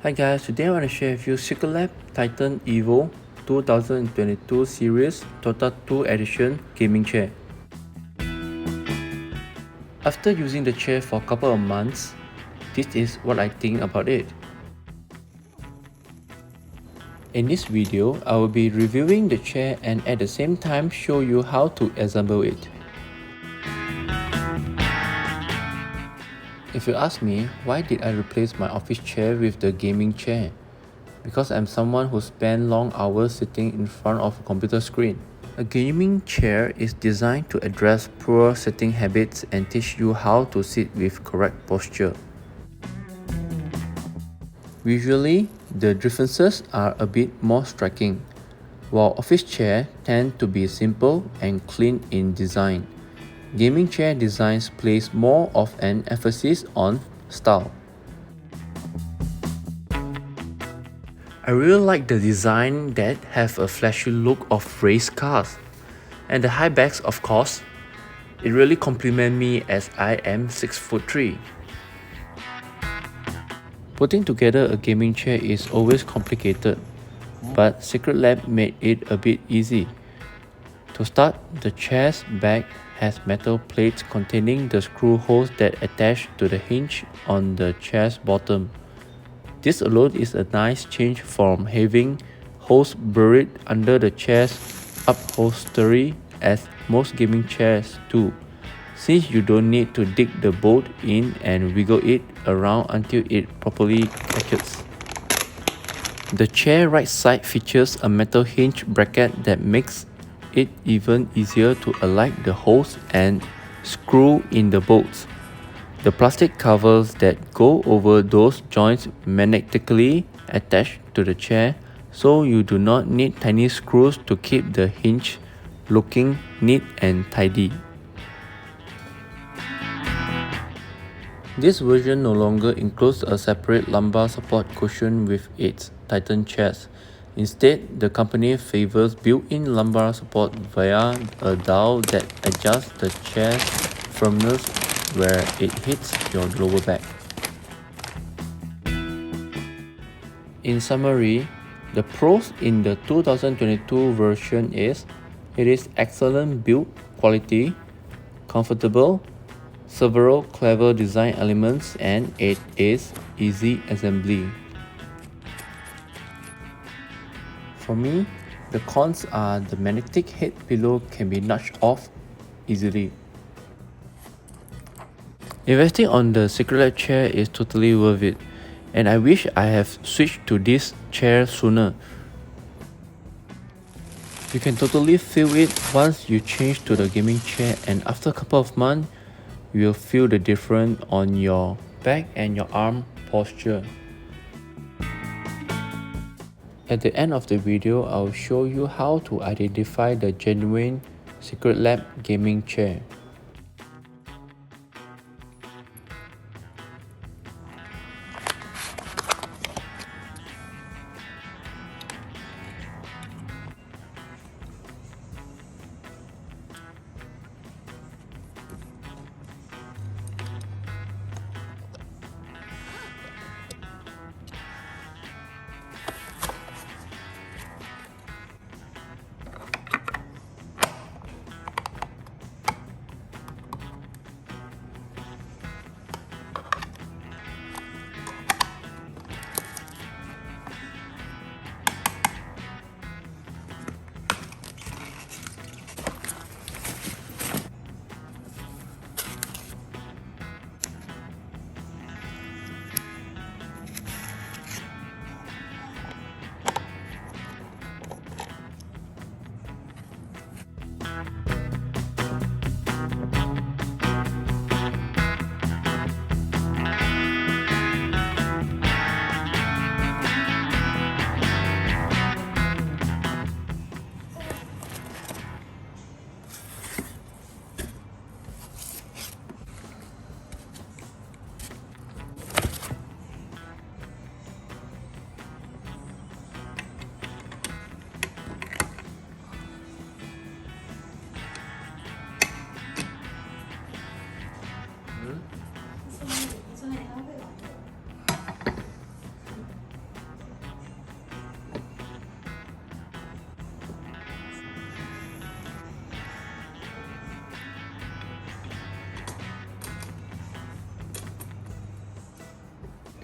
Hi guys, today I want to share with you Secretlab Titan EVO 2022 series DOTA 2 edition gaming chair. After using the chair for a couple of months, this is what I think about it. In this video, I will be reviewing the chair and at the same time show you how to assemble it. If you ask me, why did I replace my office chair with the gaming chair? Because I'm someone who spends long hours sitting in front of a computer screen. A gaming chair is designed to address poor sitting habits and teach you how to sit with correct posture. Visually, the differences are a bit more striking. While office chairs tend to be simple and clean in design, gaming chair designs place more of an emphasis on style. I really like the design that have a flashy look of race cars. And the high backs, of course. It really complements me as I am 6'3". Putting together a gaming chair is always complicated, but Secretlab made it a bit easy. To start, the chair's back has metal plates containing the screw holes that attach to the hinge on the chair's bottom. This alone is a nice change from having holes buried under the chair's upholstery as most gaming chairs do, since you don't need to dig the bolt in and wiggle it around until it properly catches. The chair right side features a metal hinge bracket that makes it even easier to align the holes and screw in the bolts. The plastic covers that go over those joints magnetically attach to the chair, so you do not need tiny screws to keep the hinge looking neat and tidy. This version no longer includes a separate lumbar support cushion with its Titan chairs. Instead, the company favors built-in lumbar support via a dowel that adjusts the chair's firmness where it hits your lower back. In summary, the pros in the 2022 version is it is excellent build quality, comfortable, several clever design elements, and it is easy assembly. For me, the cons are the magnetic head pillow can be nudged off easily. Investing on the Secretlab chair is totally worth it, and I wish I have switched to this chair sooner. You can totally feel it once you change to the gaming chair, and after a couple of months, you will feel the difference on your back and your arm posture. At the end of the video, I will show you how to identify the genuine Secretlab gaming chair.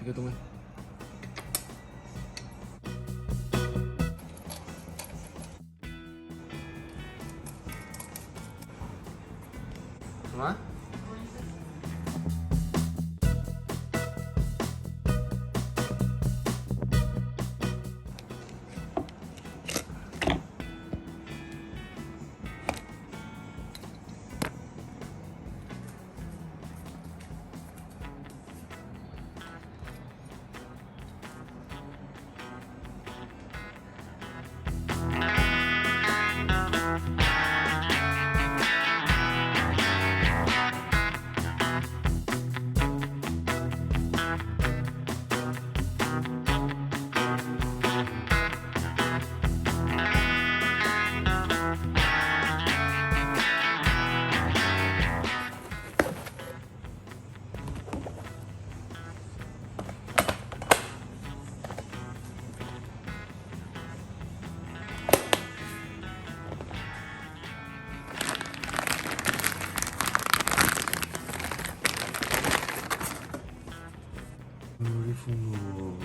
3 tung eh. Sama? Beautiful.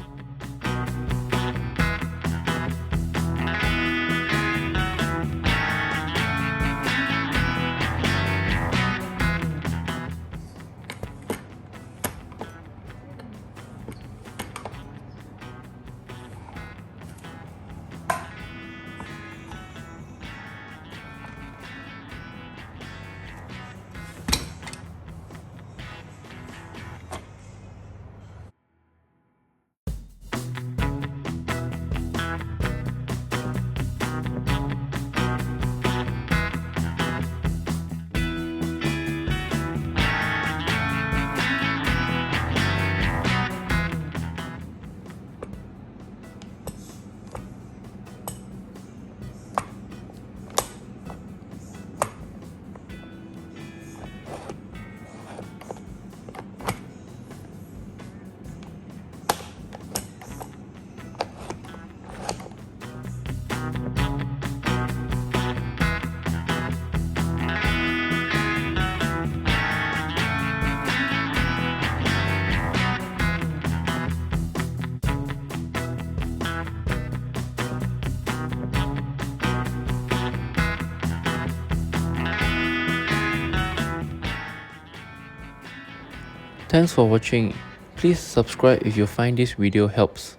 Thanks for watching. Please subscribe if you find this video helps.